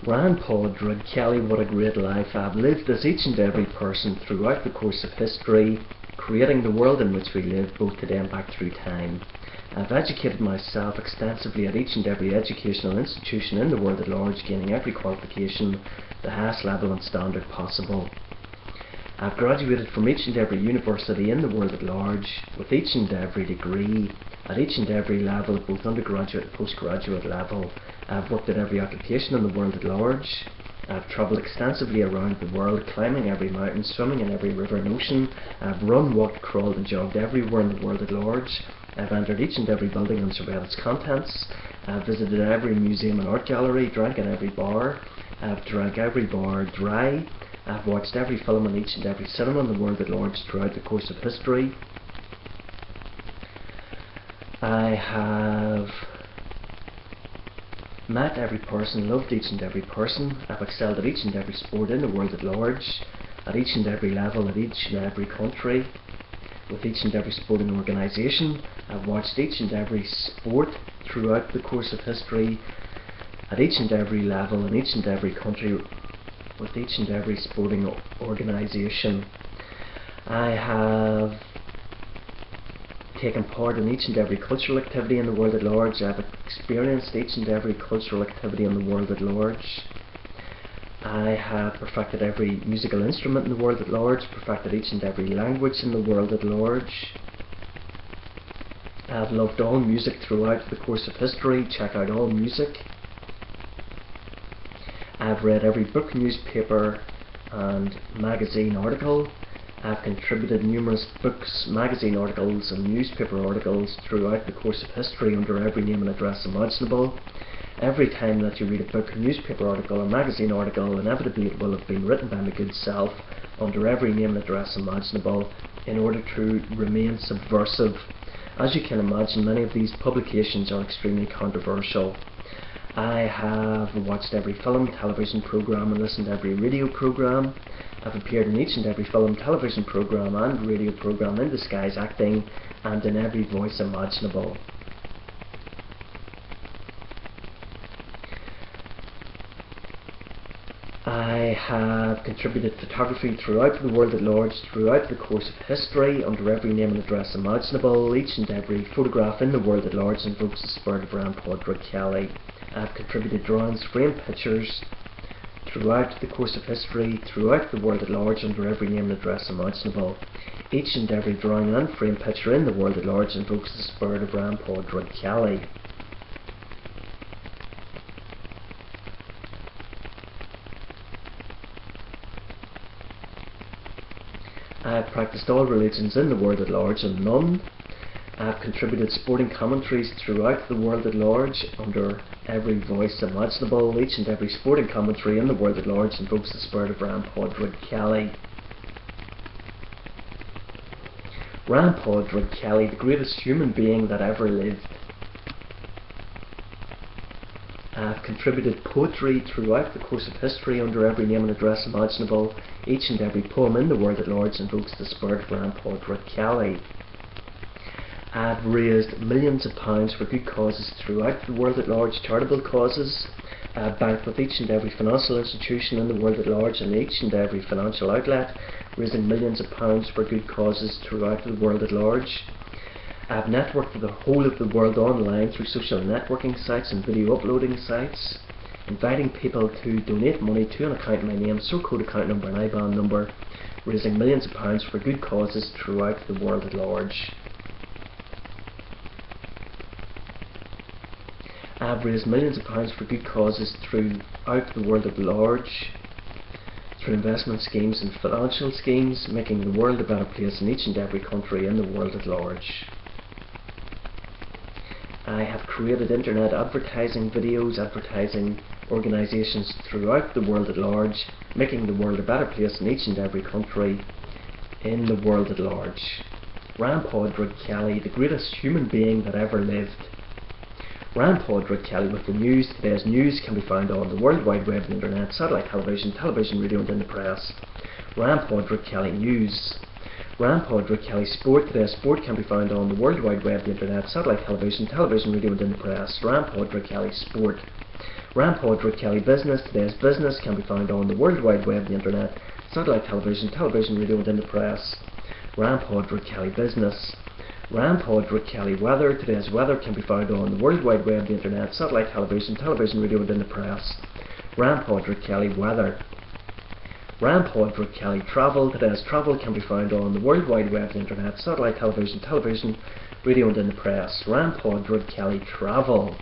Padraig Kelly, what a great life I've lived as each and every person throughout the course of history, creating the world in which we live, both today and back through time. I've educated myself extensively at each and every educational institution in the world at large, gaining every qualification, the highest level and standard possible. I've graduated from each and every university in the world at large, with each and every degree, at each and every level, at both undergraduate and postgraduate level. I've worked at every occupation in the world at large. I've travelled extensively around the world, climbing every mountain, swimming in every river and ocean. I've run, walked, crawled and jogged everywhere in the world at large. I've entered each and every building and surveyed its contents. I've visited every museum and art gallery, drank in every bar. I've drank every bar dry. I've watched every film in each and every cinema in the world at large throughout the course of history. I have met every person, loved each and every person. I've excelled at each and every sport in the world at large, at each and every level, at each and every country, with each and every sporting organisation. I've watched each and every sport throughout the course of history, at each and every level, in each and every country, with each and every sporting organisation. I have taken part in each and every cultural activity in the world at large. I've experienced each and every cultural activity in the world at large. I have perfected every musical instrument in the world at large, perfected each and every language in the world at large. I've loved all music throughout the course of history, check out all music. I've read every book, newspaper and magazine article. I've contributed numerous books, magazine articles and newspaper articles throughout the course of history under every name and address imaginable. Every time that you read a book, newspaper article or magazine article, inevitably it will have been written by my good self under every name and address imaginable in order to remain subversive. As you can imagine, many of these publications are extremely controversial. I have watched every film, television programme and listened to every radio programme. I've appeared in each and every film, television programme and radio programme in disguise acting and in every voice imaginable. I have contributed photography throughout the world at large, throughout the course of history, under every name and address imaginable. Each and every photograph in the world at large invokes the spirit of Padraig Kelly. I've contributed drawings, framed pictures throughout the course of history, throughout the world at large, under every name and address imaginable. Each and every drawing and framed picture in the world at large invokes the spirit of Padraig Kelly. I've practiced all religions in the world at large and none. I've contributed sporting commentaries throughout the world at large under every voice imaginable. Each and every sporting commentary in the world at large invokes the spirit of Padraig Kelly. Padraig Kelly, the greatest human being that ever lived. I've contributed poetry throughout the course of history under every name and address imaginable. Each and every poem in the world at large invokes the spirit of Padraig Kelly. I've raised millions of pounds for good causes throughout the world at large, charitable causes. I've banked with each and every financial institution in the world at large and each and every financial outlet, raising millions of pounds for good causes throughout the world at large. I've networked with the whole of the world online through social networking sites and video uploading sites, inviting people to donate money to an account in my name, sort code, account number and IBAN number, raising millions of pounds for good causes throughout the world at large. I've raised millions of pounds for good causes throughout the world at large, through investment schemes and financial schemes, making the world a better place in each and every country in the world at large. I have created internet advertising videos, advertising organisations throughout the world at large, making the world a better place in each and every country in the world at large. Padraig Kelly, the greatest human being that ever lived. Padraig Kelly with the news. Today's news can be found on the World Wide Web, the internet, satellite television, radio and in the press. Padraig Kelly News. Padraig Kelly Sport. Today's sport can be found on the World Wide Web, the internet, satellite television, radio and in the press. Padraig Kelly Sport. Ram Padraig Kelly Business. Today's business can be found on the World Wide Web, the Internet, satellite television, radio and in the press. Ram Padraig Kelly Business. Ram Padraig Kelly Weather. Today's weather can be found on the World Wide Web, the Internet, satellite television, radio and in the press. Ram Padraig Kelly Weather. Ram Padraig Kelly Travel. Today's travel can be found on the World Wide Web, the Internet, satellite television, radio and in the press. Ram Padraig Kelly Travel.